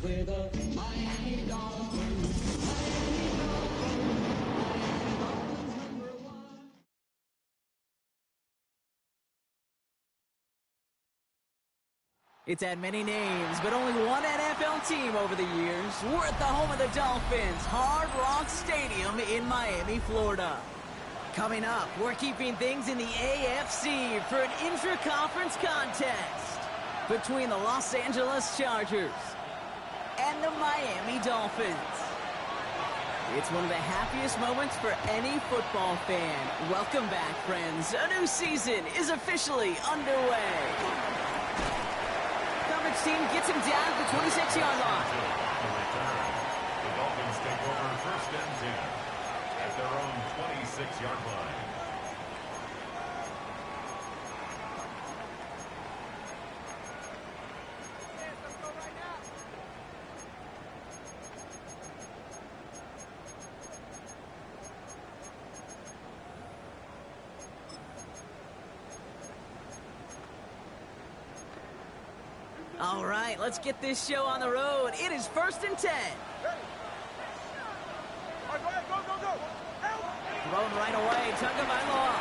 We're the Miami Dolphins. It's had many names, but only one NFL team over the years. We're at the home of the Dolphins, Hard Rock Stadium in Miami, Florida. Coming up, we're keeping things in the AFC for an intra-conference contest between the Los Angeles Chargers and the Miami Dolphins. It's one of the happiest moments for any football fan. Welcome back, friends. A new season is officially underway. Coverage team gets him down at the 26-yard line. The Dolphins take over first and 10 at their own 26-yard line. All right, let's get this show on the road. It is first and 10. Thrown right away, Tagovailoa.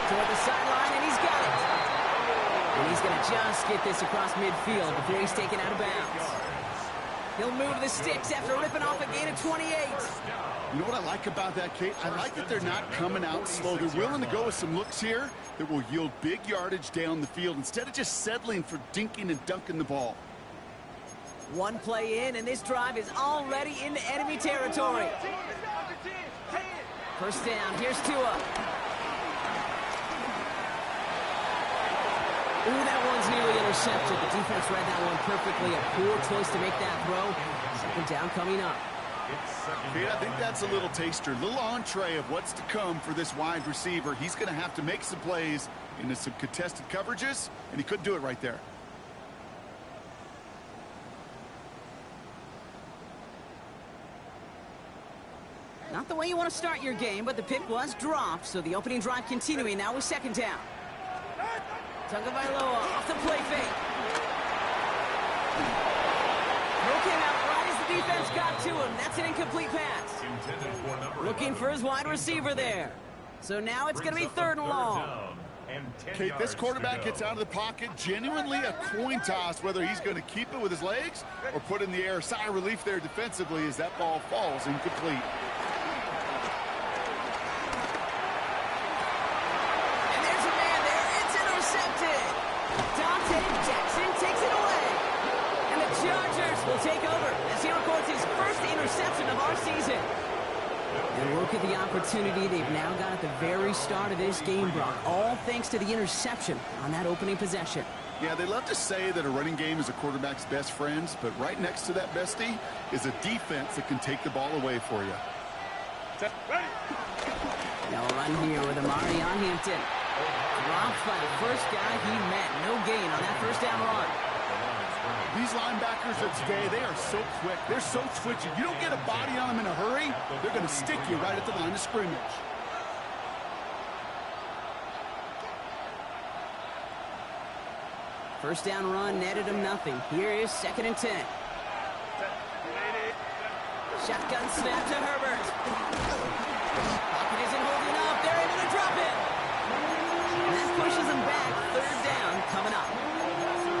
Toward the sideline, and he's got it. And he's going to just get this across midfield before he's taken out of bounds. He'll move the sticks after ripping off a gain of 28. You know what I like about that, Kate? I like that they're not coming out slow. They're willing to go with some looks here that will yield big yardage down the field instead of just settling for dinking and dunking the ball. One play in, and this drive is already into enemy territory. First down, here's Tua. Ooh, that one's nearly intercepted. The defense read that one perfectly. A poor choice to make that throw. Second down coming up. Kate, I think that's a little taster, a little entree of what's to come for this wide receiver. He's going to have to make some plays into some contested coverages, and he couldn't do it right there. Not the way you want to start your game, but the pick was dropped, so the opening drive continuing now with second down. Tagovailoa off the play fake. Throw came out right as the defense got to him. That's an incomplete pass. Looking for his wide receiver there. So now it's going to be third and long. Kate, this quarterback gets out of the pocket, genuinely a coin toss, whether he's going to keep it with his legs or put in the air. Sigh of relief there defensively as that ball falls incomplete. Will take over as he records his first interception of our season. And look at the opportunity they've now got at the very start of this game, Brock. All thanks to the interception on that opening possession. Yeah, they love to say that a running game is a quarterback's best friends, but right next to that bestie is a defense that can take the ball away for you. Now a run here with Amari on Hampton. Dropped by the first guy he met. No gain on that first down run. These linebackers of today, they are so quick. They're so twitchy. You don't get a body on them in a hurry, they're going to stick you right at the line of scrimmage. First down run netted him nothing. Here is second and 10. Shotgun snap to Herbert. Pocket isn't holding up. They're able to drop it. That pushes him back. Third down coming up.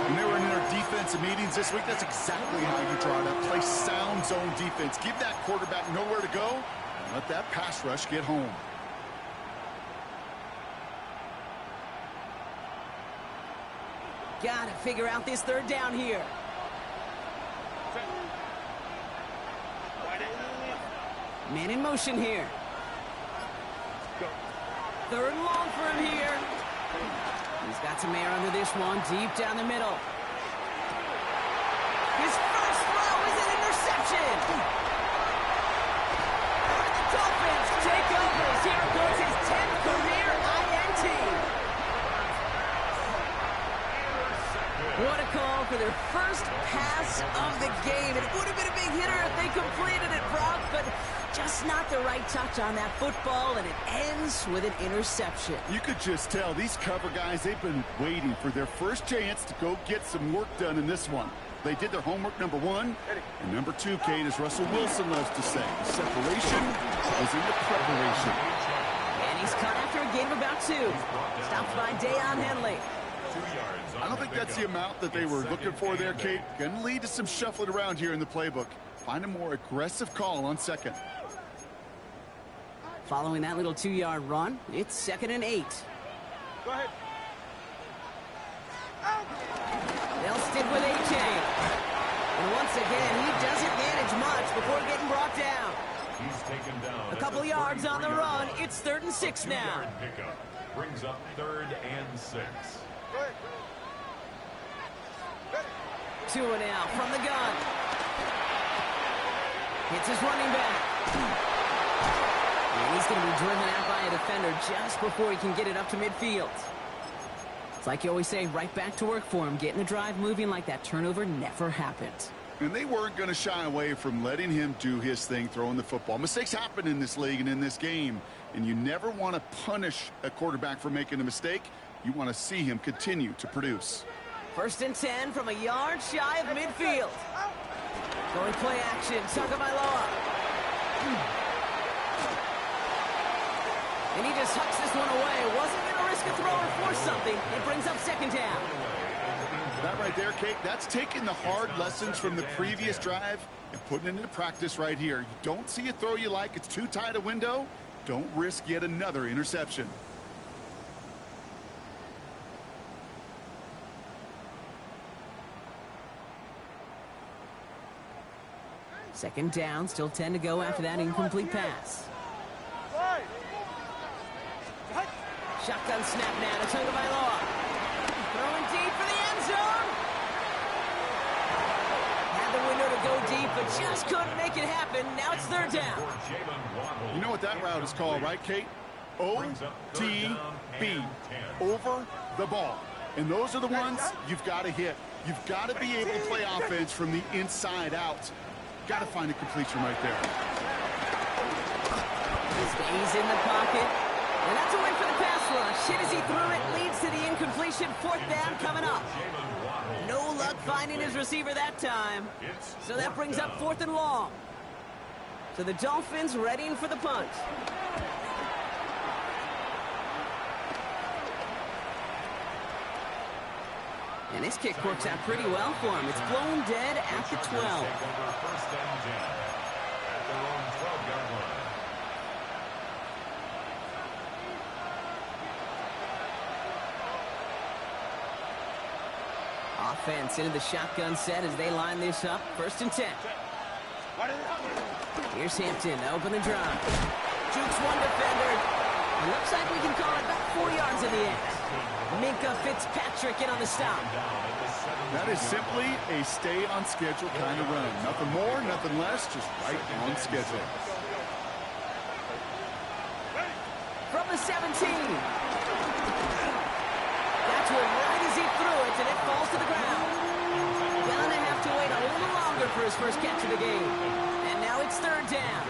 When they were in their defensive meetings this week, that's exactly how you draw it up. Play sound zone defense. Give that quarterback nowhere to go and let that pass rush get home. Got to figure out this third down here. Man in motion here. Third and long for him here. He's got some air under this one, deep down the middle. His first throw is an interception. The Dolphins take over. Here goes his 10th career INT. What a call for their first pass of the game. It would have been a big hitter if they completed it, Brock, but Just not the right touch on that football, and it ends with an interception. You could just tell these cover guys, they've been waiting for their first chance to go get some work done in this one. They did their homework, number one. And number two, Kate, as Russell Wilson loves to say, the separation was in the preparation. And he's caught after a gain of about 2. Stopped by Deion Henley. 2 yards. I don't think that's the amount that they were looking for there, Kate. Going to lead to some shuffling around here in the playbook. Find a more aggressive call on second. Following that little 2-yard run, it's 2nd and 8. Go ahead. They'll stick with A.J. And once again, he doesn't manage much before getting brought down. He's taken down. A couple yards on the run. It's 3rd and 6 now. Pickup brings up 3rd and 6. Go ahead. 2 now from the gun. Hits his running back. And he's going to be driven out by a defender just before he can get it up to midfield. It's like you always say, right back to work for him. Getting the drive moving like that turnover never happened. And they weren't going to shy away from letting him do his thing, throwing the football. Mistakes happen in this league and in this game. And you never want to punish a quarterback for making a mistake. You want to see him continue to produce. 1st and 10 from a yard shy of midfield. Going play action, Tagovailoa. And he just hucks this one away. Wasn't going to risk a throw or force something. It brings up 2nd down. That right there, Kate, that's taking the hard lessons from the previous drive and putting it into practice right here. You don't see a throw you like, it's too tight a window, don't risk yet another interception. Second down, still 10 to go after that incomplete pass. Shotgun snap now to Tagovailoa. Throwing deep for the end zone. Had the window to go deep, but just couldn't make it happen. Now it's 3rd down. You know what that route is called, right, Kate? OTB, over the ball. And those are the ones you've got to hit. You've got to be able to play offense from the inside out. Got to find a completion right there. He stays in the pocket. And that's a win for the pass rush. Hit as he threw it, leads to the incompletion. 4th down coming up. No luck finding his receiver that time. So that brings up 4th and long. So the Dolphins readying for the punt. And this kick works out pretty well for him. It's blown dead at the 12. 1st and 10 at their own 12-yard line. Offense into the shotgun set as they line this up. 1st and 10. Here's Hampton to open the drive. Jukes one defender. It looks like we can call it about 4 yards in the end. Minka Fitzpatrick in on the stop. That is simply a stay-on-schedule kind of run. Nothing more, nothing less, just right on schedule. From the 17. That's one right as he threw it, and it falls to the ground. Gonna have to wait a little longer for his first catch of the game. And now it's 3rd down.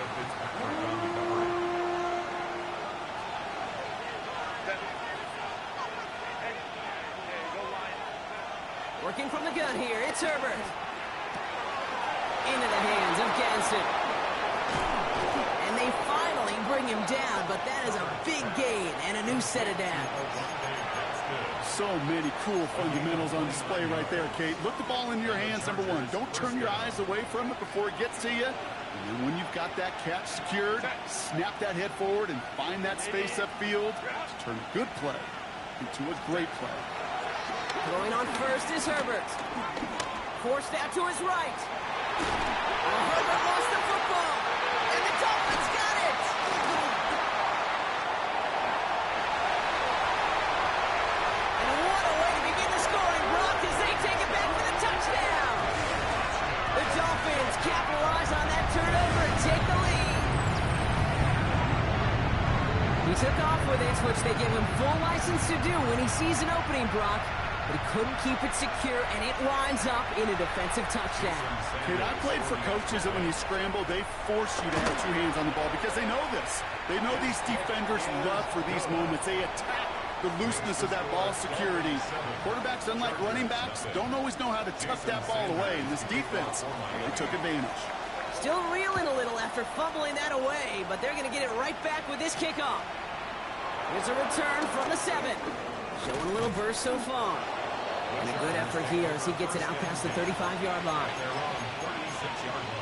Working from the gun here, it's Herbert. Into the hands of Ganson. And they finally bring him down, but that is a big gain and a new set of downs. So many cool fundamentals on display right there, Kate. Look the ball in your hands, number one. Don't turn your eyes away from it before it gets to you. And then when you've got that catch secured, snap that head forward and find that space upfield to turn a good play into a great play. Going on first is Herbert. Forced out to his right. Herbert lost the football. And the Dolphins got it. And what a way to begin the scoring, Brock, as they take it back for the touchdown. The Dolphins capitalize on that turnover and take the lead. He took off with it, which they give him full license to do when he sees an opening, Brock. but he couldn't keep it secure, and it winds up in a defensive touchdown. Kid, I played for coaches that when you scramble, they force you to have two hands on the ball because they know this. They know these defenders love for these moments. They attack the looseness of that ball security. Quarterbacks, unlike running backs, don't always know how to tuck that ball away. And this defense, they took advantage. Still reeling a little after fumbling that away, but they're going to get it right back with this kickoff. Here's a return from the 7. Showing a little burst so far. And a good effort here as he gets it out past the 35-yard line. Their own 36-yard line.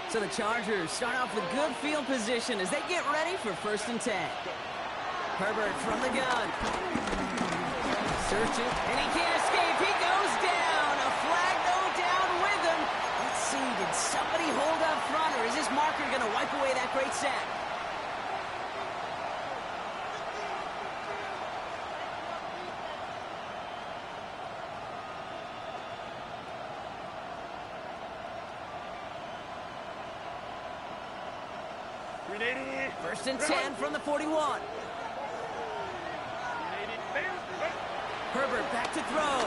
So the Chargers start off with good field position as they get ready for 1st and 10. Herbert from the gun. Searching, and he can't escape. He goes down. A flag, though, down with him. Let's see, did somebody hold up front, or is this marker going to wipe away that great sack? First and 10 from the 41. Herbert back to throw.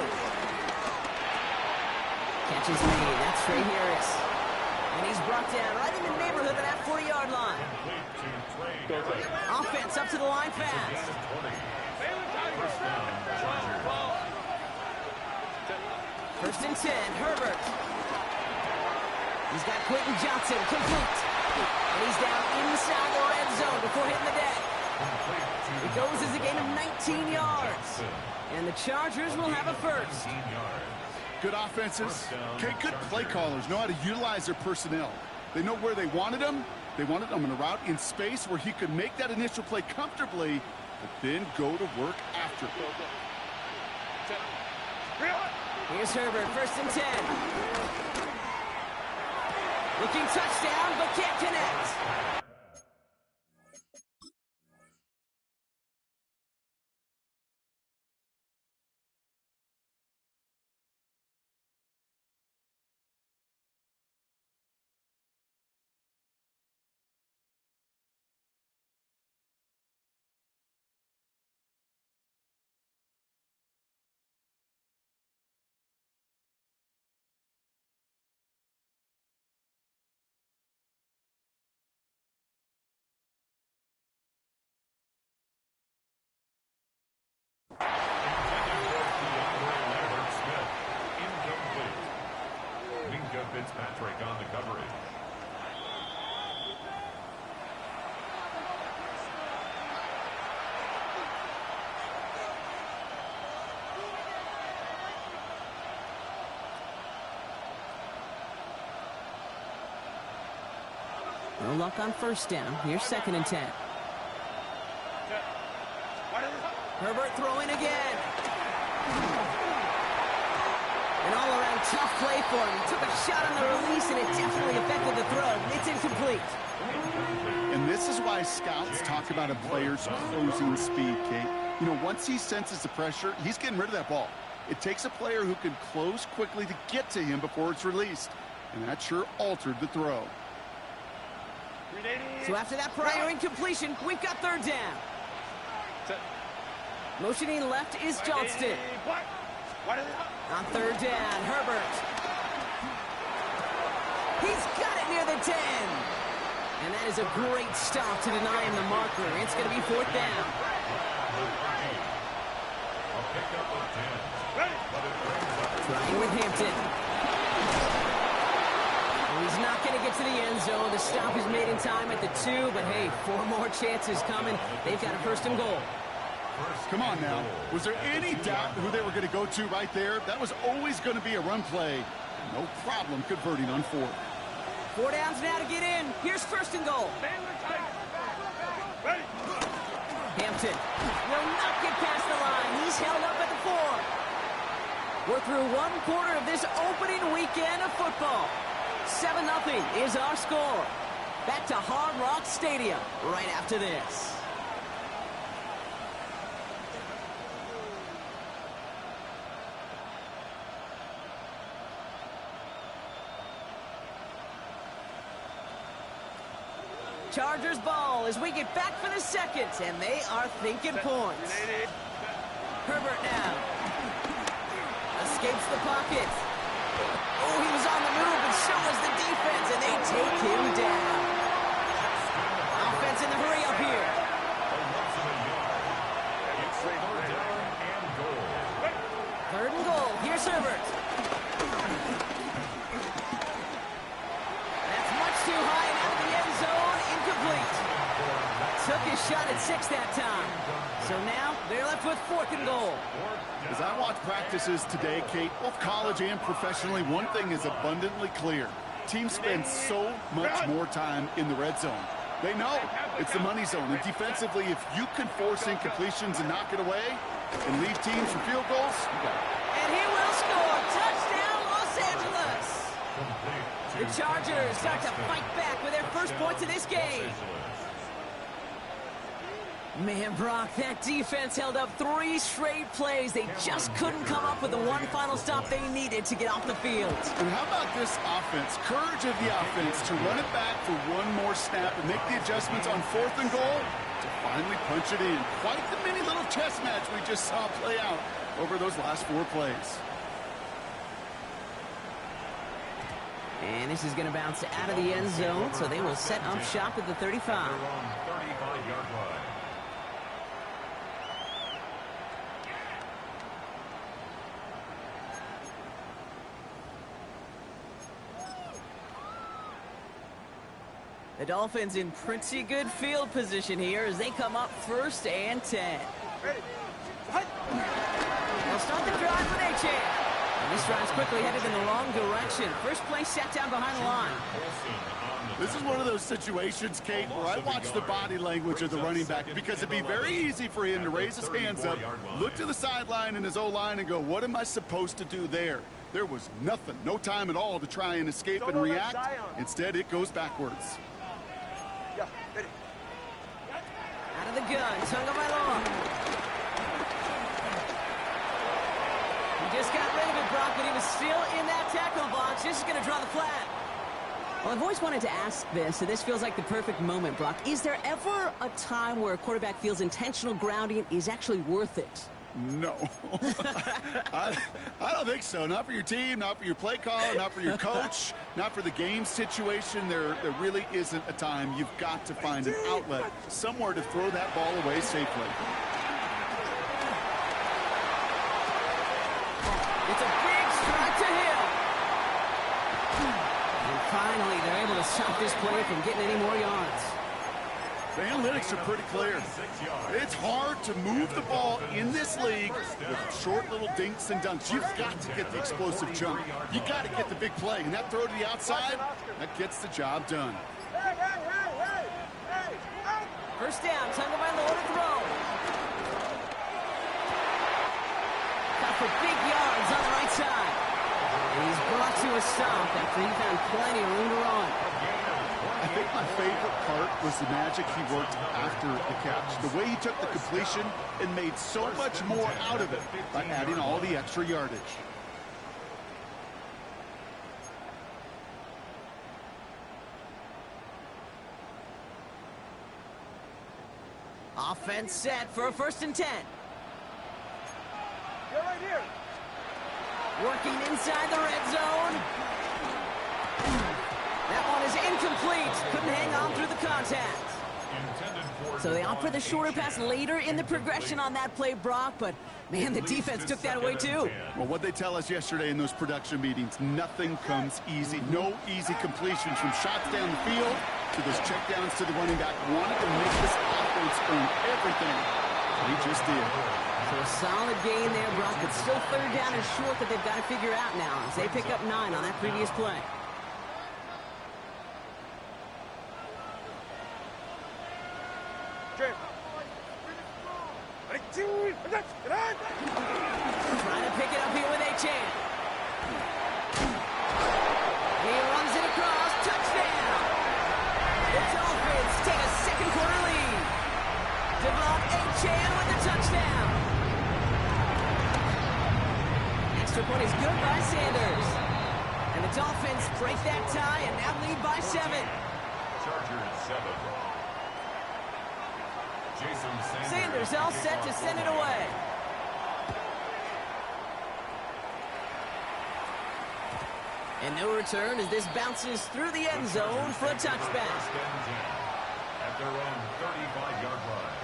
Catch is made. That's Trey Harris. And he's brought down right in the neighborhood of that 40-yard line. Offense up to the line fast. First and 10, Herbert. He's got Quentin Johnson complete. And he's down inside the red zone before hitting the deck. It goes as a gain of 19 yards. And the Chargers will have a first. Good offenses. Okay, good play callers know how to utilize their personnel. They know where they wanted them. They wanted them in a route in space where he could make that initial play comfortably, but then go to work after. Here's Herbert, first and 10. Looking touchdown, but can't connect. Fitzpatrick on the coverage. No luck on first down. Here's 2nd and 10. Herbert throwing again. An all-around tough play for him. He took a shot on the release, and it definitely affected the throw. It's incomplete. And this is why scouts talk about a player's closing speed, Kate. You know, once he senses the pressure, he's getting rid of that ball. It takes a player who can close quickly to get to him before it's released. And that sure altered the throw. So after that prior incompletion, we've got 3rd down. Motioning left is Johnston. On 3rd down, Herbert. He's got it near the 10. And that is a great stop to deny him the marker. It's going to be 4th down. Trying with Hampton. Well, he's not going to get to the end zone. The stop is made in time at the 2, but hey, 4 more chances coming. They've got a 1st and goal. Come on now. Was there any doubt who they were going to go to right there? That was always going to be a run play. No problem converting on 4th. 4 downs now to get in. Here's 1st and goal. Hampton will not get past the line. He's held up at the 4. We're through 1 quarter of this opening weekend of football. 7-0 is our score. Back to Hard Rock Stadium right after this. Chargers ball as we get back for the second, and they are thinking points. Herbert now. Escapes the pocket. Oh, he was on the move, and so was the defense, and they take him down. Offense in the hurry up here. Third and goal. Here's Herbert. That's much too high and out of the end zone. Incomplete. Took his shot at 6 that time. So now they're left with 4th and goal. As I watch practices today, Kate, both college and professionally, one thing is abundantly clear. Teams spend so much more time in the red zone. They know it's the money zone. And defensively, if you can force incompletions and knock it away and leave teams for field goals, you got it. And he will score. Touchdown, Los Angeles. The Chargers start to fight back with their first points of this game. Man, Brock, that defense held up 3 straight plays. They just couldn't come up with the one final stop they needed to get off the field. And how about this offense? Courage of the offense to run it back for one more snap and make the adjustments on 4th and goal to finally punch it in. Quite the mini little chess match we just saw play out over those last 4 plays. And this is going to bounce out of the end zone, so they will set up shop at the 35. 35-yard line. The Dolphins in pretty good field position here as they come up 1st and 10. They'll start the drive with Achane. And this drive's quickly headed in the wrong direction. First play sat down behind the line. This is one of those situations, Kate, where I watch the body language of the running back because it'd be very easy for him to raise his hands up, look to the sideline in his O-line and go, what am I supposed to do there? There was nothing, no time at all to try and escape and react. Instead, it goes backwards. Out of the gun, Tagovailoa. He just got rid of it, Brock, but he was still in that tackle box. This is going to draw the flag. Well, I've always wanted to ask this, and this feels like the perfect moment, Brock. Is there ever a time where a quarterback feels intentional grounding is actually worth it? No. I don't think so. Not for your team, not for your play caller, not for your coach, not for the game situation. There really isn't a time. You've got to find an outlet, somewhere to throw that ball away safely. It's a big strike to Hill. And finally, they're able to stop this play from getting any more yards. The analytics are pretty clear. It's hard to move the ball in this league with short little dinks and dunks. You've got to get the explosive jump. You've got to get the big play. And that throw to the outside, that gets the job done. First down, Tagovailoa to throw. Got for big yards on the right side. And he's brought to a stop after he found plenty of room to run. I think my favorite part was the magic he worked after the catch. The way he took the completion and made so much more out of it by adding all the extra yardage. Offense set for a 1st and 10. You're right here. Working inside the red zone. That one is incomplete. Couldn't hang on through the contact. So they opt for the shorter pass later in the progression on that play, Brock, but man, the defense took that away too. Well, what they tell us yesterday in those production meetings, nothing comes easy. No easy completions from shots down the field to those checkdowns to the running back. Wanted to make this offense earn everything. He just did. So a solid gain there, Brock, but still 3rd down and short that they've got to figure out now as they pick up 9 on that previous play. Trying to pick it up here with Achane. He runs it across. Touchdown! The Dolphins take a 2nd quarter lead. Devon Achane with the touchdown. Extra point is good by Sanders. And the Dolphins break that tie and now lead by 7. Chargers 7. Sanders all set to send it away. And no return as this bounces through the end zone for a touchback. At their own 35-yard line.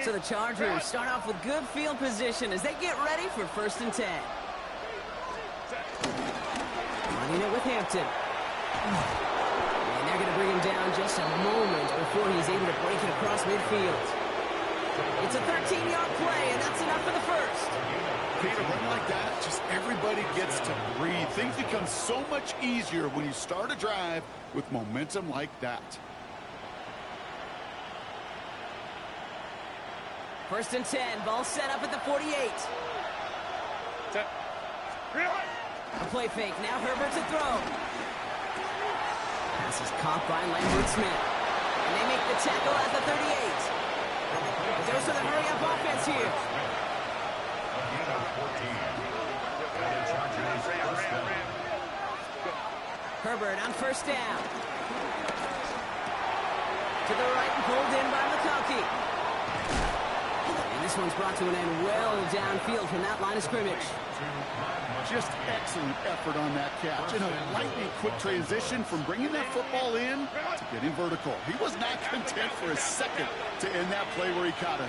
So the Chargers start off with good field position as they get ready for 1st and 10. Running it with Hampton. And they're going to bring him down just a moment before he's able to break it across midfield. It's a 13-yard play, and that's enough for the first. Okay, to run like that, just everybody gets to breathe. Things become so much easier when you start a drive with momentum like that. 1st and 10, ball set up at the 48. A play fake, now Herbert to throw. Pass is caught by Lambert-Smith. And they make the tackle at the 38. Goes to the hurry-up offense here. Herbert on 1st down. To the right and pulled in by McConkey. This one's brought to an end well downfield from that line of scrimmage. Just excellent effort on that catch. And a lightning quick transition from bringing that football in to getting vertical. He was not content for a second to end that play where he caught it.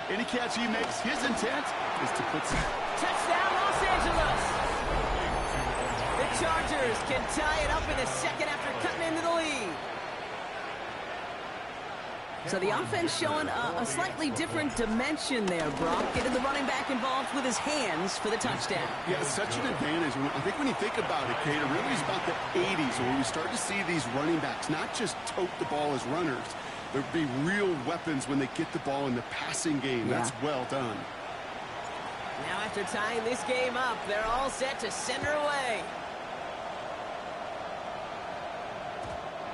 Any catch he makes, his intent is to put some... Touchdown, Los Angeles! The Chargers can tie it up in a second after cutting into the lead. So the offense showing a slightly different dimension there, Brock. Getting the running back involved with his hands for the touchdown. Yeah, it's such an advantage. I think when you think about it, Kate, it really is about the 80s where we start to see these running backs not just tote the ball as runners. There'll be real weapons when they get the ball in the passing game. Yeah. That's well done. Now after tying this game up, they're all set to send her away.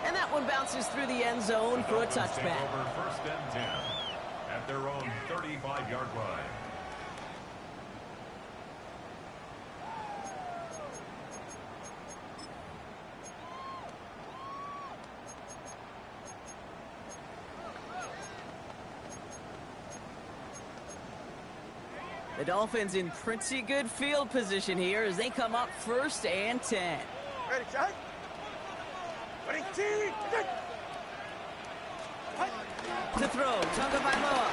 And that one bounces through the end zone for a touchback. Over 1st and 10 at their own 35-yard line. The Dolphins in pretty good field position here as they come up 1st and 10. Ready, Jack? To throw, Tonga Bailoa.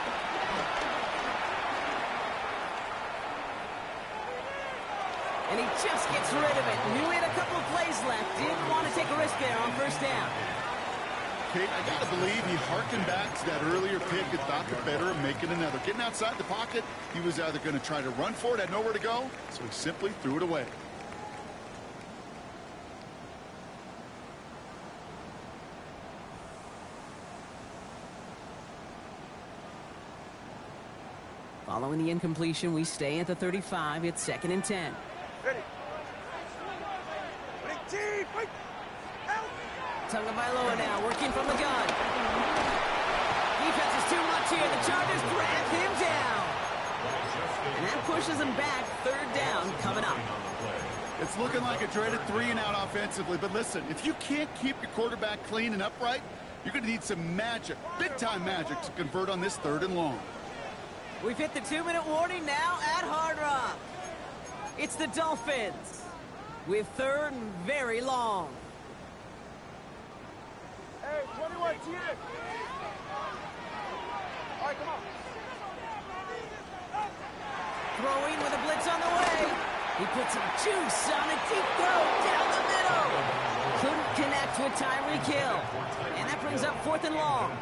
And he just gets rid of it. Knew he had a couple of plays left. Didn't want to take a risk there on 1st down. Kate, I got to believe he harkened back to that earlier pick and thought the better of making another. Getting outside the pocket, he was either going to try to run for it, had nowhere to go, so he simply threw it away. Following the incompletion, we stay at the 35. It's 2nd and 10. Ready. Tonga Bailoa now working from the gun. Defense is too much here. The Chargers grab him down. And that pushes him back. 3rd down coming up. It's looking like a dreaded 3-and-out offensively. But listen, if you can't keep your quarterback clean and upright, you're going to need some magic, big-time magic, to convert on this 3rd and long. We've hit the 2-minute warning now at Hard Rock. It's the Dolphins with 3rd and very long. Hey, 21, cheer. All right, come on. Throwing with a blitz on the way. He puts some juice on a deep throw down the middle. Couldn't connect with Tyreek Hill. And that brings up 4th and long.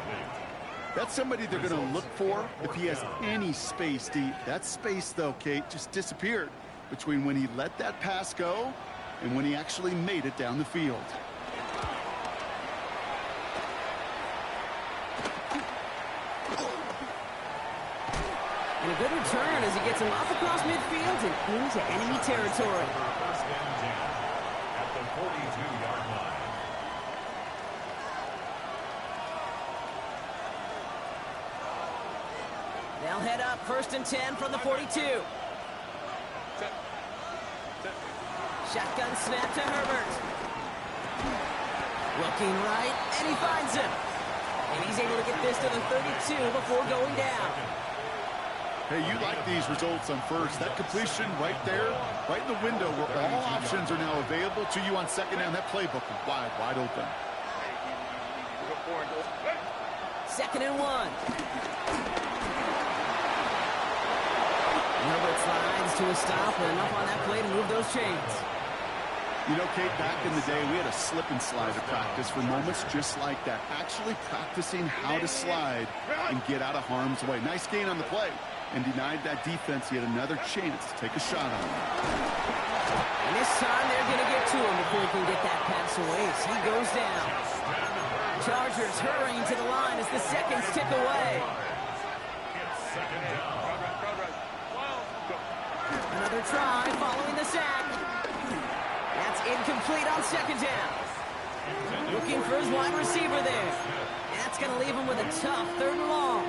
That's somebody they're going to look for if he has any space deep. That space, though, Kate, just disappeared between when he let that pass go and when he actually made it down the field. And a good return as he gets him up across midfield and into enemy territory. 1st and 10 at the 42-yard line. 1 They'll head up 1st and 10 from the 42. Shotgun snap to Herbert. Looking right, and he finds him. And he's able to get this to the 32 before going down. Hey, you like these results on first. That completion right there, right in the window where all options are now available to you on second down. That playbook is wide open. 2nd and 1. Herbert slides to a stop, but enough on that play to move those chains. You know, Kate, back in the day, we had a slip and slide to practice for moments just like that. Actually practicing how to slide and get out of harm's way. Nice gain on the play, and denied that defense yet another chance to take a shot on him. And this time they're going to get to him before he can get that pass away as he goes down. Chargers hurrying to the line as the seconds tick away. Another try following the sack. That's incomplete on 2nd down. Looking for his wide receiver there. That's going to leave him with a tough 3rd and long.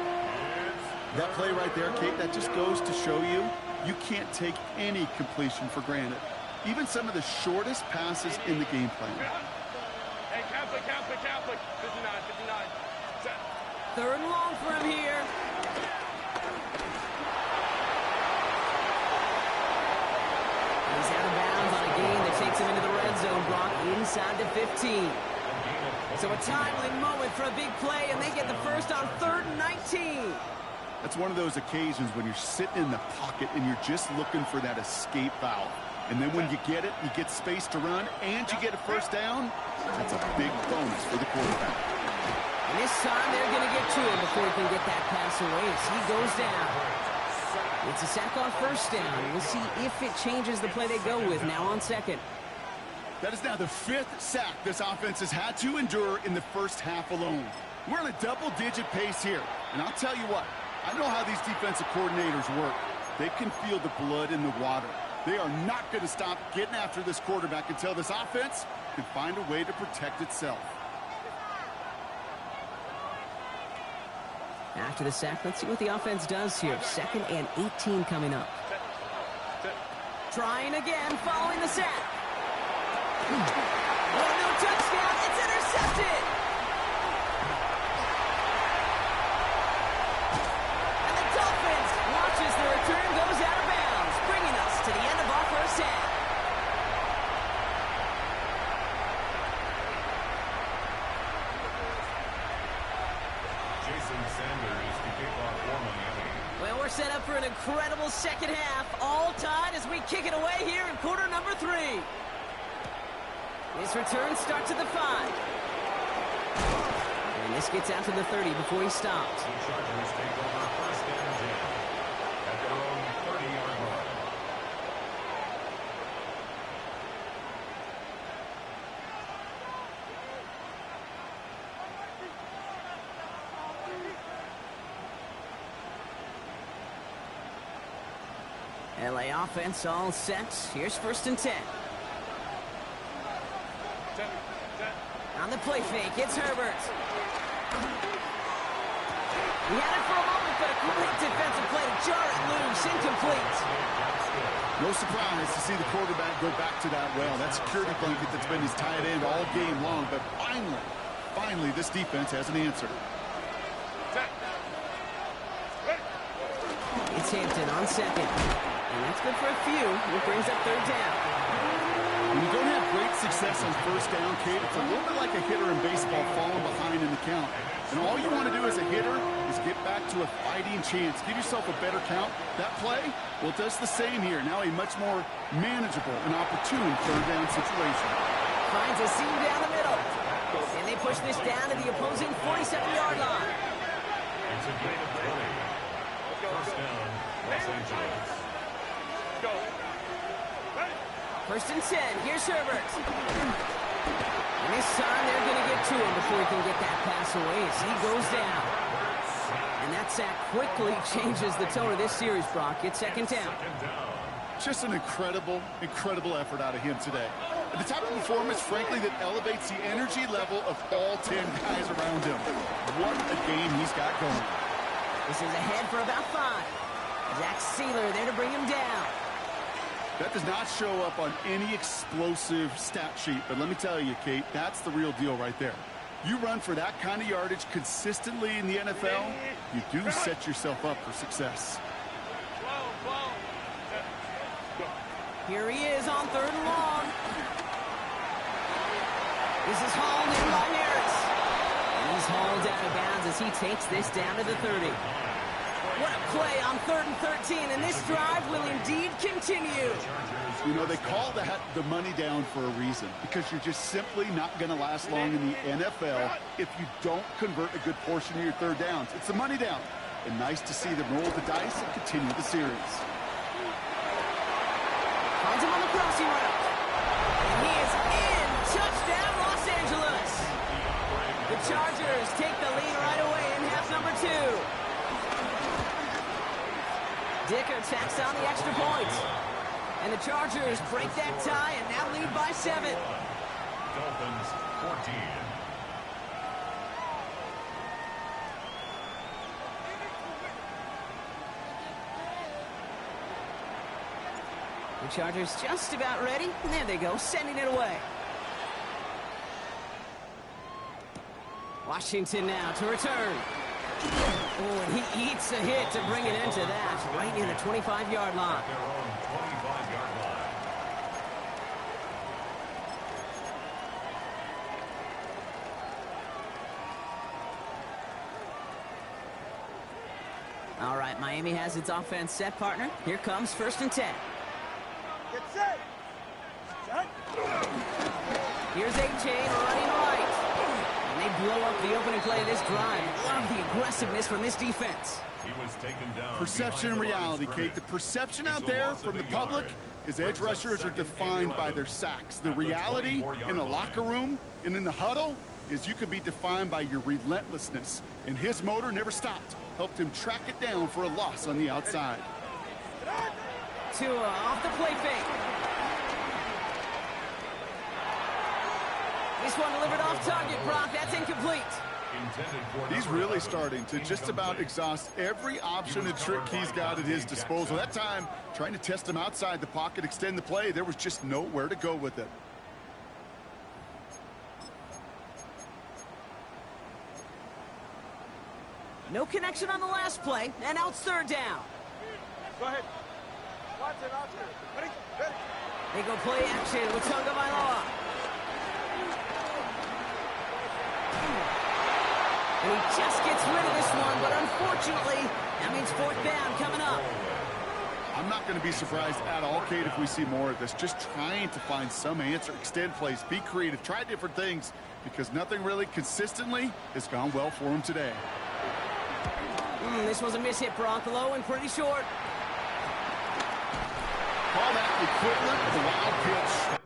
That play right there, Kate, that just goes to show you, you can't take any completion for granted. Even some of the shortest passes in the game plan. Hey, Catholic. 59. 3rd and long for him here. He's out of bounds on a gain that takes him into the red zone, Brock, inside the 15. So a timely moment for a big play, and they get the first on 3rd and 19. That's one of those occasions when you're sitting in the pocket and you're just looking for that escape valve. And then when you get it, you get space to run, and you get a first down. That's a big bonus for the quarterback. And this time they're going to get to him before he can get that pass away as he goes down. It's a sack on 1st down. We'll see if it changes the play they go with now on 2nd. That is now the 5th sack this offense has had to endure in the first half alone. We're on a double-digit pace here. And I'll tell you what, I know how these defensive coordinators work. They can feel the blood in the water. They are not going to stop getting after this quarterback until this offense can find a way to protect itself. After the sack, let's see what the offense does here. 2nd and 18 coming up. Trying again following the sack. No touchdown. It's intercepted. And the Dolphins watches the return goes out of bounds, bringing us to the end of our first half. Jason Sanders to kick off for Miami. Well, we're set up for an incredible second half. All tied as we kick it away here in quarter number 3. This return starts at the 5. And this gets out to the 30 before he stops. The Chargers take over 1st and 10 at their own 30-yard line. LA offense all set. Here's 1st and 10. On the play fake, it's Herbert. He had it for a moment, but a great defensive play to jar it loose, incomplete. No surprise to see the quarterback go back to that well. That security blanket that's been his tight end all game long, but finally, this defense has an answer. It's Hampton on 2nd. And that's good for a few. It brings up 3rd down. When you don't have great success on 1st down, Kate, it's a little bit like a hitter in baseball falling behind in the count. And all you want to do as a hitter is get back to a fighting chance. Give yourself a better count. That play, well, it does the same here. Now a much more manageable and opportune 3rd down situation. Finds a seam down the middle. And they push this down to the opposing 47-yard line. It's a gain of 20. First down, Los Angeles. Go. 1st and 10. Here's Herbert. And this time they're going to get to him before he can get that pass away as he goes down. And that sack quickly changes the tone of this series, Brock. It's 2nd down. Just an incredible effort out of him today. The type of performance, frankly, that elevates the energy level of all 10 guys around him. What a game he's got going. This is ahead for about 5. Zach Sealer there to bring him down. That does not show up on any explosive stat sheet, but let me tell you, Kate, that's the real deal right there. You run for that kind of yardage consistently in the NFL, you do set yourself up for success. Here he is on 3rd and long. This is hauled in by Harris. And he's hauled out of bounds as he takes this down to the 30. What a play on 3rd and 13, and this drive will indeed continue. You know, they call that the money down for a reason, because you're just simply not going to last long in the NFL if you don't convert a good portion of your 3rd downs. It's the money down. And nice to see them roll the dice and continue the series. Finds him on the crossing route. And he is in. Touchdown, Los Angeles. The Chargers take the lead right away in half number 2. Dicker tacks on the extra point. And the Chargers break that tie and now lead by 7. Dolphins 14. The Chargers just about ready. And there they go, sending it away. Washington now to return. Oh, and he eats a hit to bring it into that, right near the 25-yard line. Their own 25-yard line. All right, Miami has its offense set, partner. Here comes 1st and 10. Get set. Here's A-Chain running right. And they blow up the opening play of this drive. Love the aggressiveness from this defense. He was taken down. Perception and reality, Kate. The perception out there from the public is edge rushers are defined by their sacks. The reality in the locker room and in the huddle is you can be defined by your relentlessness. And his motor never stopped. Helped him track it down for a loss on the outside. Tua off the play fake. This one delivered off target, Brock. That's incomplete. He's really starting to just about exhaust every option and trick he's got at his disposal. That time, trying to test him outside the pocket, extend the play, there was just nowhere to go with it. No connection on the last play, and now it's 3rd down. Go ahead. Watch it, watch it. Ready? Ready. They go play action with Tonga Mailoa. And he just gets rid of this one, but unfortunately, that means 4th down coming up. I'm not going to be surprised at all, Kate, if we see more of this. Just trying to find some answer, extend plays, be creative, try different things, because nothing really consistently has gone well for him today. This was a miss-hit, Brock, low and pretty short. Call that equivalent of a wild pitch.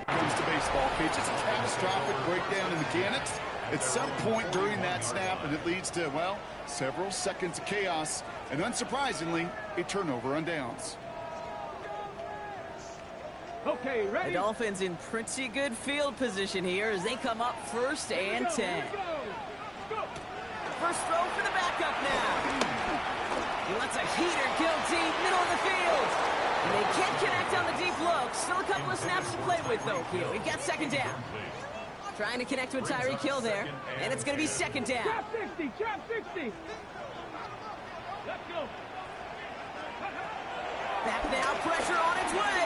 Comes to baseball, Kate. It's a catastrophic breakdown in mechanics at some point during that snap, and it leads to, well, several seconds of chaos, and unsurprisingly, a turnover on downs. Okay, The ready? Dolphins in pretty good field position here as they come up 1st and 10. First throw for the backup now. He lets a heater kill deep, middle of the field. And they can't connect on the deep look. Still a couple of snaps to play with, though, here. We've got 2nd down. Trying to connect with Tyreek Hill there. And it's going to be 2nd down. Trap 60, trap 60. Let's go. Back now, pressure on its way.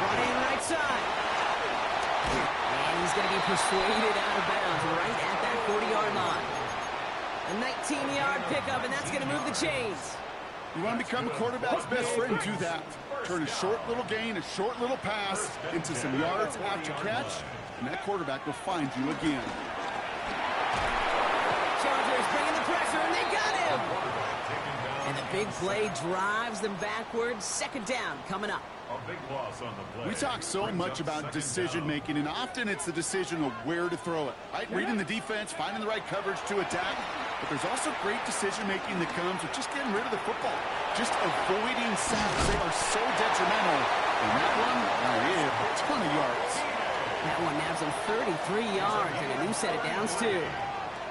Running right side. And he's going to be persuaded out of bounds right at that 40-yard line. A 19-yard pickup, and that's going to move the chains. You want to become a quarterback's best friend, do that. Turn a short little gain, a short little pass into some yards after catch, and that quarterback will find you again. Chargers bringing the pressure, and they got him. him. And the big play drives them backwards. Second down coming up. A big loss on the play. We talk so much about decision-making, and often it's the decision of where to throw it. Right? Reading the defense, finding the right coverage to attack. But there's also great decision-making that comes with just getting rid of the football. Just avoiding sacks. They are so detrimental. And that one, a ton of yards. That one nabs him 33 yards and a new set of downs, too.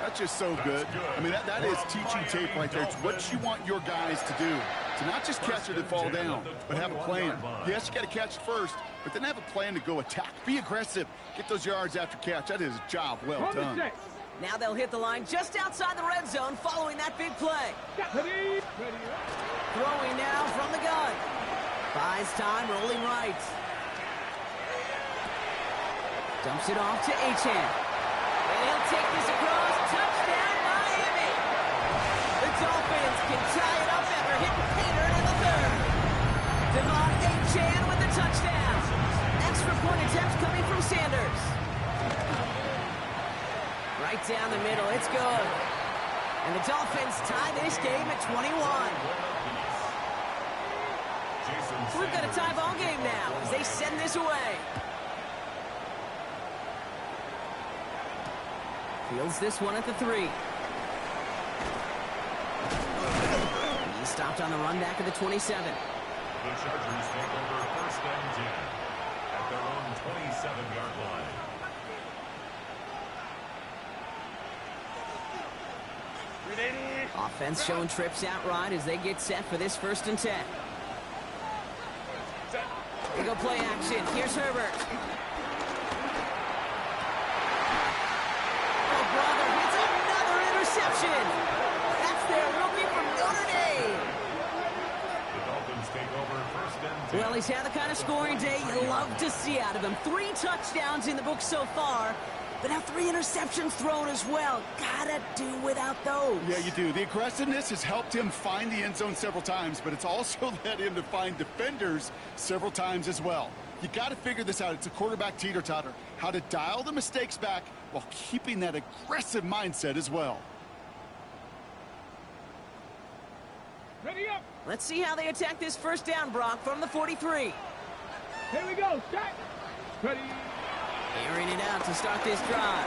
That's just so good. I mean, that is teaching tape right there. It's what you want your guys to do. To not just catch it and fall down, but have a plan. Yes, you got to catch it first, but then have a plan to go attack. Be aggressive. Get those yards after catch. That is a job well done. Now they'll hit the line just outside the red zone following that big play. Throwing now from the gun. Buys time, rolling right. Dumps it off to Achan. And he'll take this across. Touchdown, Miami! The Dolphins can tie it up after hitting Peter in the third. Devon Achan with the touchdown. Extra point attempts coming from Sanders. Right down the middle, it's good. And the Dolphins tie this game at 21. We've got a tie ball game now as they send this away. Fields this one at the 3. He's stopped on the run back at the 27. The Chargers take over first and 10 at their own 27-yard line. Offense showing trips out right as they get set for this first and 10. They go play action. Here's Herbert. Oh, brother, it's another interception. That's their rookie from Notre Dame. The Dolphins take over first and 10. Well, he's had the kind of scoring day you love to see out of him. 3 touchdowns in the book so far. But now 3 interceptions thrown as well. Gotta do without those. Yeah, you do. The aggressiveness has helped him find the end zone several times, but it's also led him to find defenders several times as well. You got to figure this out. It's a quarterback teeter-totter. How to dial the mistakes back while keeping that aggressive mindset as well. Ready up. Let's see how they attack this first down, Brock, from the 43. Here we go. Set. Ready. Airing it out to start this drive.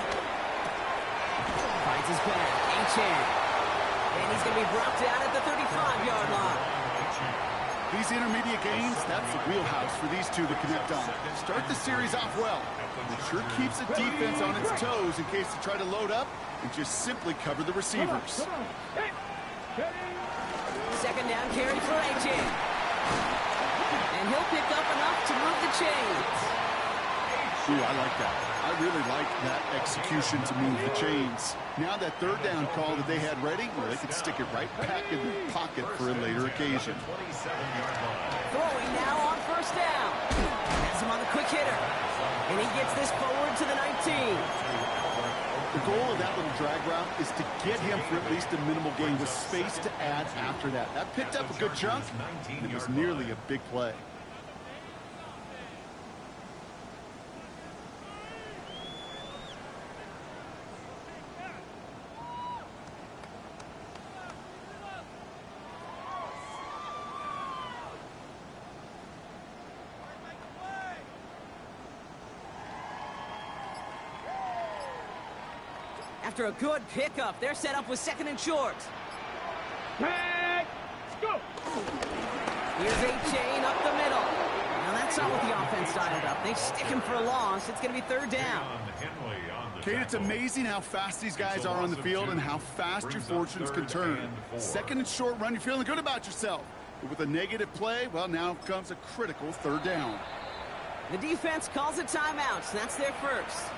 Finds his back. Achan. And he's going to be brought down at the 35-yard line. These intermediate gains, that's the wheelhouse for these two to connect on. Start the series off well. It sure keeps the defense on its toes in case they try to load up and just simply cover the receivers. Second down carry for Achan. And he'll pick up enough to move the chains. Ooh, I like that. I really like that execution to move the chains. Now that third down call that they had ready, well, they could stick it right back in their pocket for a later occasion. Throwing now on first down. Has him on the quick hitter. And he gets this forward to the 19. The goal of that little drag route is to get him for at least a minimal gain with space to add after that. That picked up a good chunk, and it was nearly a big play. After a good pickup, they're set up with second and short. Let's go. Here's Achan up the middle. Now that's not what the offense dialed up. They stick him for a loss. It's going to be third down. Kate, it's amazing how fast these guys are on the field and how fast your fortunes can turn. Second and short run, you're feeling good about yourself. But with a negative play, well, now comes a critical third down. The defense calls a timeout, so that's their first.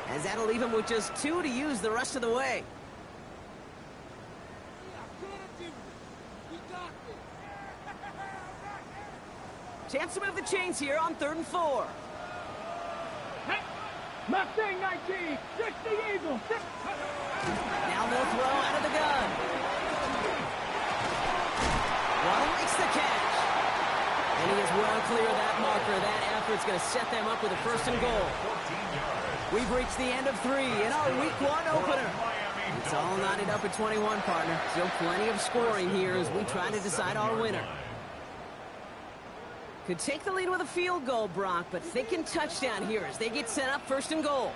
As that'll leave him with just 2 to use the rest of the way. Chance to move the chains here on 3rd and 4. Mustang 19, 60 Eagles. Now they'll throw out of the gun. Waddle makes the catch. And he is well clear of that marker. That effort's going to set them up with a 1st and goal. We've reached the end of 3 in our Week 1 opener. It's all knotted up at 21, partner. Still plenty of scoring here as we try to decide our winner. Could take the lead with a field goal, Brock, but thinking touchdown here as they get set up 1st and goal.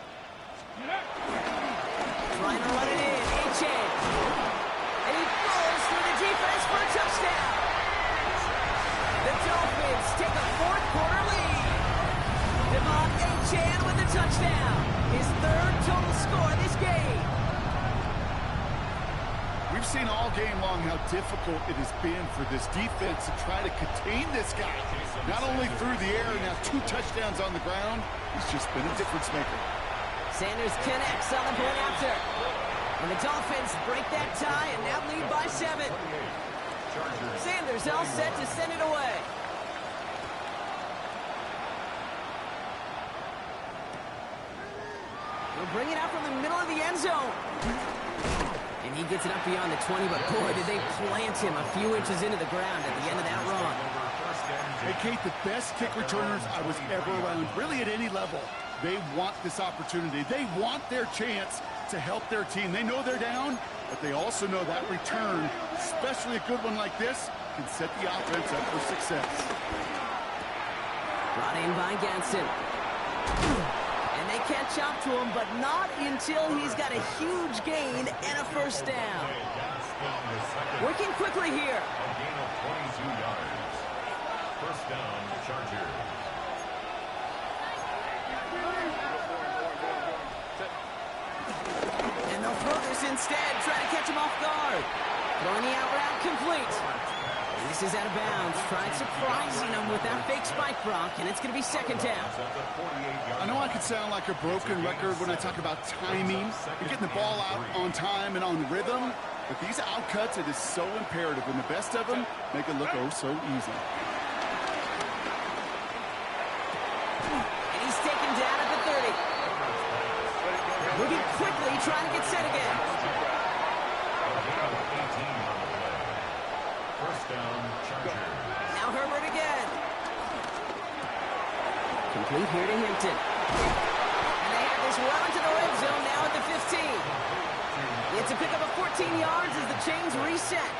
Trying to run it in. A-Chan. And he falls through the defense for a touchdown. The Dolphins take a 4th quarter lead. Devon A-Chan with the touchdown. His 3rd total score this game. We've seen all game long how difficult it has been for this defense to try to contain this guy. Not only through the air, now 2 touchdowns on the ground. He's just been a difference maker. Sanders connects on the point after. And the Dolphins break that tie and now lead by 7. Sanders all set to send it away. He'll bring it out from the middle of the end zone. And he gets it up beyond the 20, but boy, did they plant him a few inches into the ground at the end of that run. Hey, Kate, the best kick returners I was ever around, really at any level. They want this opportunity. They want their chance to help their team. They know they're down, but they also know that return, especially a good one like this, can set the offense up for success. Brought in by Ganson. And they catch up to him, but not until he's got a huge gain and a 1st down. Working quickly here. A gain of 22 yards. 1st down, Chargers. And they'll throw this instead, try to catch him off guard. Throwing the out route complete. This is out of bounds. Tried surprising him with that fake spike, Brock, and it's going to be 2nd down. I know I could sound like a broken record when I talk about timing and getting the ball out on time and on rhythm, but these outcuts, it is so imperative, and the best of them make it look oh so easy. And he's taken down at the 30. Moving quickly, trying to get set again. 1st down, Chargers. Now Herbert again. Complete here to Hinton. And they have this well into the red zone now at the 15. It's a pickup of 14 yards as the chains reset.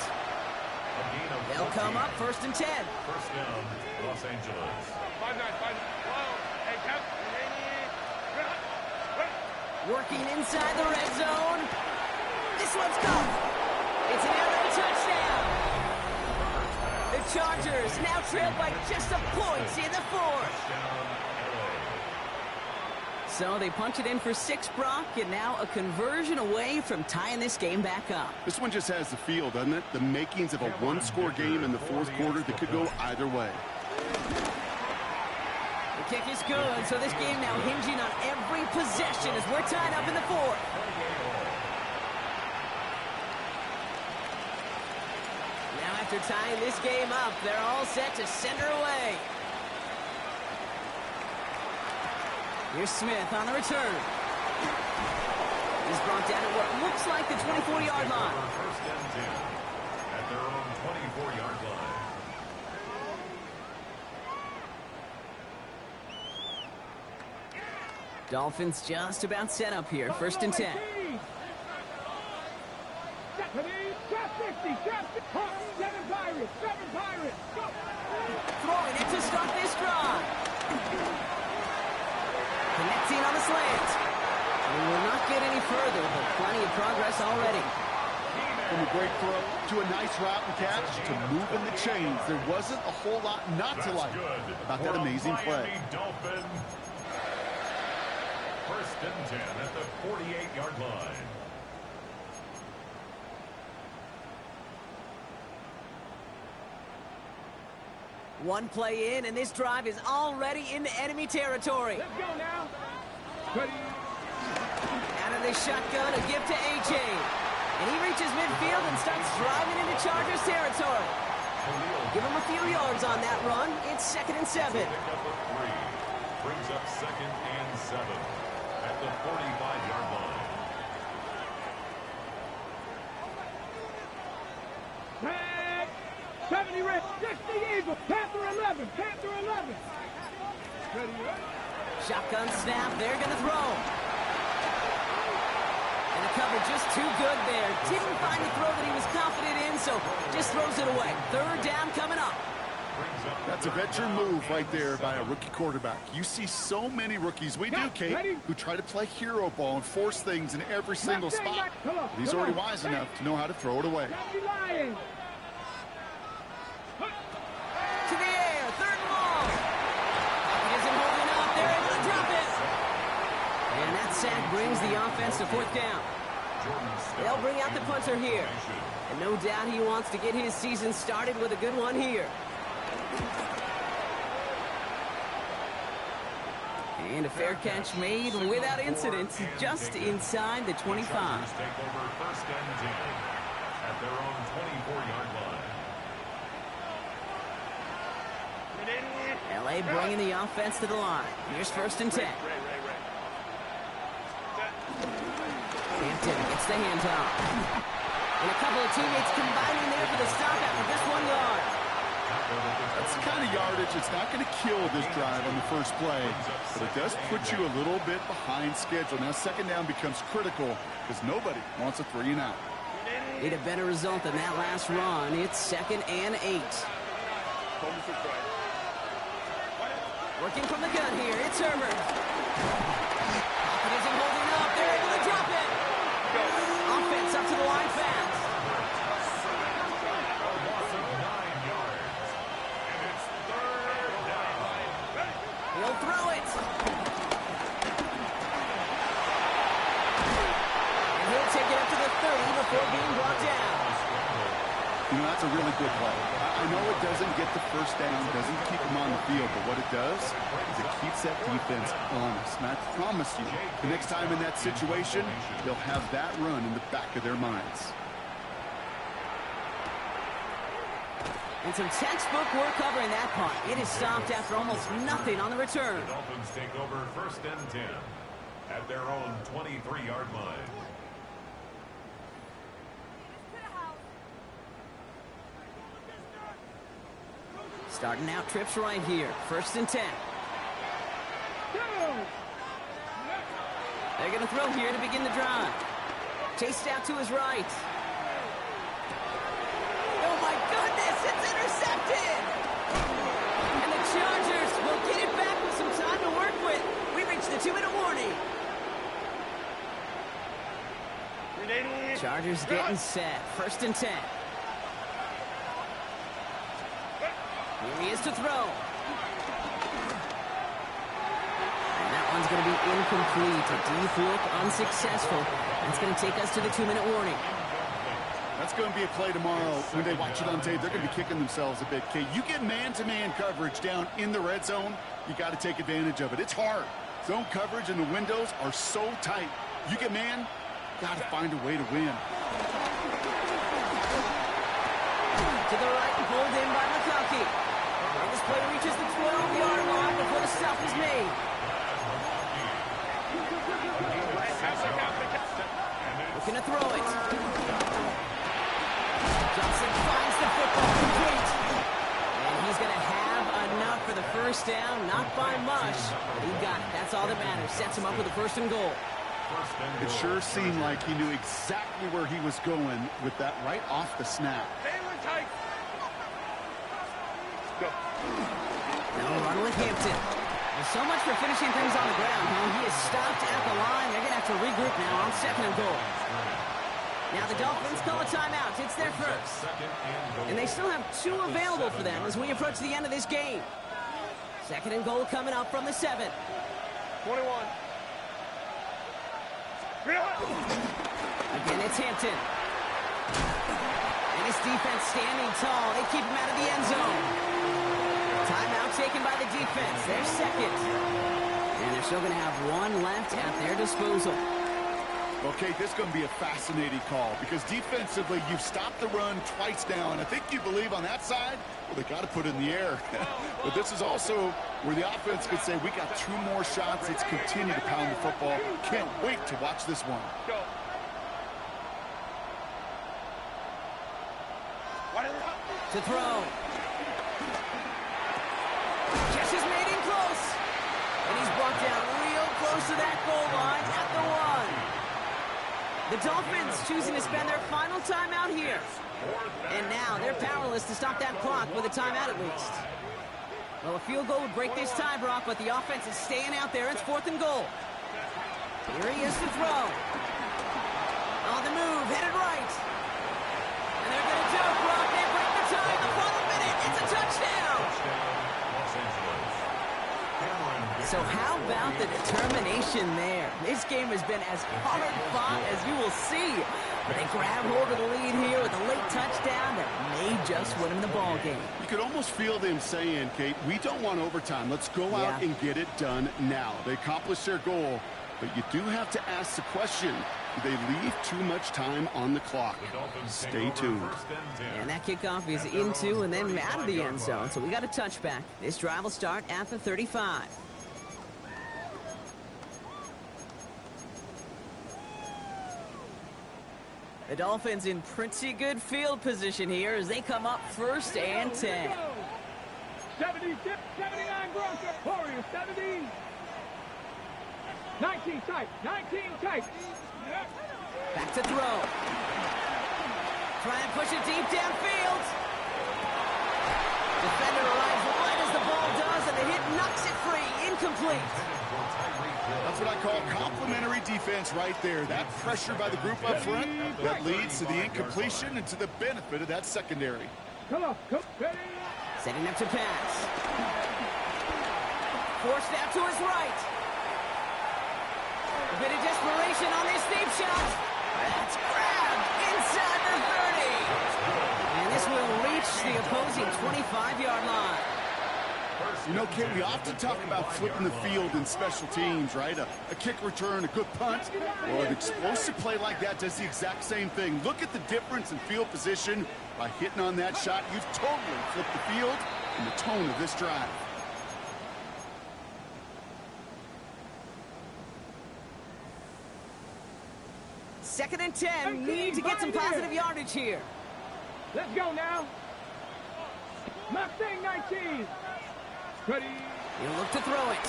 They'll come up 1st and 10. 1st down, Los Angeles. Working inside the red zone. This one's caught. It's an air raid touchdown. The Chargers now trail by just a point in the 4th. So they punch it in for 6, Brock, and now a conversion away from tying this game back up. This one just has the feel, doesn't it? The makings of a one-score game in the 4th quarter that could go either way. The kick is good, so this game now hinging on every possession as we're tied up in the 4th. Now after tying this game up, they're all set to send her away. Here's Smith on the return. He's brought down at what looks like the 24-yard line. 1st and 10 at their own 24-yard line. Dolphins just about set up here. 1st and 10. Throwing it to start this drive. Connecting on the slant. We will not get any further, but plenty of progress already. From a great throw to a nice route and catch to moving the chains. There wasn't a whole lot not to like about that amazing play. Dolphin. 1st and 10 at the 48-yard line. One play in, and this drive is already into enemy territory. Let's go now. Out of the shotgun, a gift to A.J. And he reaches midfield and starts driving into Chargers territory. Give him a few yards on that run. It's 2nd and 7. Pick up a 3. Brings up 2nd and 7 at the 45-yard line. Tag. 70 red. 60 Eagle. Panther 11. Panther 11. Shotgun snap. They're going to throw. And the cover just too good there. Didn't find the throw that he was confident in, so just throws it away. Third down coming up. That's a veteran move right there by a rookie quarterback. You see so many rookies, we do, Kate, who try to play hero ball and force things in every single spot. He's already wise enough to know how to throw it away. To the air, third and long. He isn't holding up. They're able to drop it. And that sack brings the offense to fourth down. They'll bring out the punter here. And no doubt he wants to get his season started with a good one here. And a fair catch made without incident, just inside the 25. Take over first and 10 at their own 24-yard line. LA bringing the offense to the line. Here's first and 10. Hampton gets the handoff. And a couple of teammates combining there for the stop after this 1 yard. That's the kind of yardage that's not going to kill this drive on the first play, but it does put you a little bit behind schedule. Now second down becomes critical because nobody wants a 3-and-out. Need a better result than that last run. It's second and 8. Working from the gun here. It's Herbert. Pocket isn't holding up. They're able to drop it. Offense up to the line fast. He'll throw it. And he'll take it up to the 30 before being brought down. You know, that's a really good play. I know it doesn't get the first down, doesn't keep them on the field, but what it does is it keeps that defense honest. And I promise you, the next time in that situation, they'll have that run in the back of their minds. And some textbook work covering that punt. It is stopped after almost nothing on the return. The Dolphins take over first and 10 at their own 23-yard line. Starting out trips right here. First and 10. They're going to throw here to begin the drive. Chased out to his right. Oh my goodness, it's intercepted! And the Chargers will get it back with some time to work with. We reached the 2-minute warning. Chargers getting set. First and 10. Here he is to throw. And that one's going to be incomplete. A deep look, unsuccessful. That's going to take us to the 2-minute warning. That's going to be a play tomorrow. When they watch it on tape, they're going to be kicking themselves a bit. Okay, you get man-to-man coverage down in the red zone, you got to take advantage of it. It's hard. Zone coverage and the windows are so tight. You get man, got to find a way to win. To the right, pulled in by McConkey. And this play reaches the 12-yard line before the stop is made. Looking to throw it. Johnson finds the football complete. And he's going to have enough for the first down. Not by much, but he got it. That's all that matters. Sets him up with a first and goal. It sure seemed like he knew exactly where he was going with that right off the snap. Now we'll run with Hampton. There's so much for finishing things on the ground. He is stopped at the line. They're going to have to regroup now on second and goal. Now the Dolphins call a timeout. It's their first. And they still have 2 available for them as we approach the end of this game. Second and goal coming up from the 7. 21. Again, it's Hampton. And his defense standing tall. They keep him out of the end zone. Timeout taken by the defense. They're second. And they're still going to have 1 left at their disposal. Okay, this is going to be a fascinating call because defensively, you've stopped the run twice now, and I think you believe on that side, well, they got to put it in the air. But this is also where the offense could say, we got 2 more shots. Let's continue to pound the football. Can't wait to watch this one. To throw. Catch is made in close. And he's brought down real close to that goal line at the 1. The Dolphins choosing to spend their final timeout here. And now they're powerless to stop that clock with a timeout at least. Well, a field goal would break this tie, Brock, but the offense is staying out there. It's 4th and goal. Here he is to throw. On the move, headed right. And they're going to do it, Brock. They break the tie in the final minute. It's a touchdown. So how about the determination there? This game has been as hard fought as you will see. But they grab hold of the lead here with a late touchdown that may just win them the ball game. You could almost feel them saying, Kate, we don't want overtime. Let's go out and get it done now. They accomplished their goal, but you do have to ask the question, do they leave too much time on the clock? Stay tuned. And that kickoff is into and then out of the end zone. So we got a touchback. This drive will start at the 35. The Dolphins in pretty good field position here as they come up 1st and 10. 76, 79 Broncos. Warriors, 70. 19 tight. 19 tight. Back to throw. Try and push it deep downfield. Defender arrives right as the ball does, and the hit knocks it free. Incomplete. That's what I call complimentary defense right there. That pressure by the group up front, that leads to the incompletion and to the benefit of that secondary. Come on, come. Setting up to pass. Forced out to his right. A bit of desperation on this deep shot. That's grabbed inside the 30. And this will reach the opposing 25-yard line. You know, Kate, we often talk about flipping the field in special teams, right? A kick return, a good punt. Well, an explosive play like that does the exact same thing. Look at the difference in field position. By hitting on that shot, you've totally flipped the field and the tone of this drive. Second and 10. Need to get some positive yardage here. Let's go now. Mustang 19. Ready. He'll look to throw it.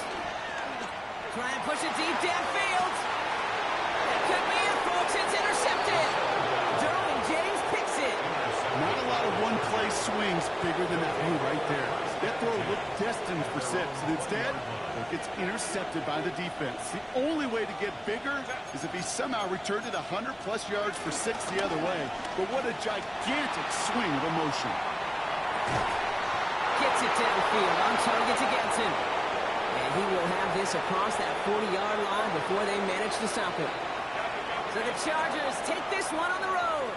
Try and push it deep downfield. It could be it, folks. It's intercepted. Derwin James picks it. Not a lot of one-play swings bigger than that one right there. That throw looked destined for 6, and instead, it gets intercepted by the defense. The only way to get bigger is if he somehow returned it 100-plus yards for 6 the other way. But what a gigantic swing of emotion. Gets it downfield on target to Getson. And he will have this across that 40-yard line before they manage to stop it. So the Chargers take this one on the road.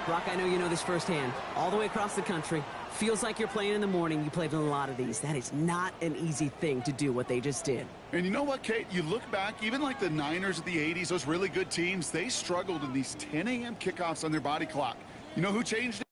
Brock, I know you know this firsthand. All the way across the country. Feels like you're playing in the morning. You played in a lot of these. That is not an easy thing to do what they just did. And you know what, Kate? You look back, even like the Niners of the 80s, those really good teams, they struggled in these 10 a.m. kickoffs on their body clock. You know who changed it?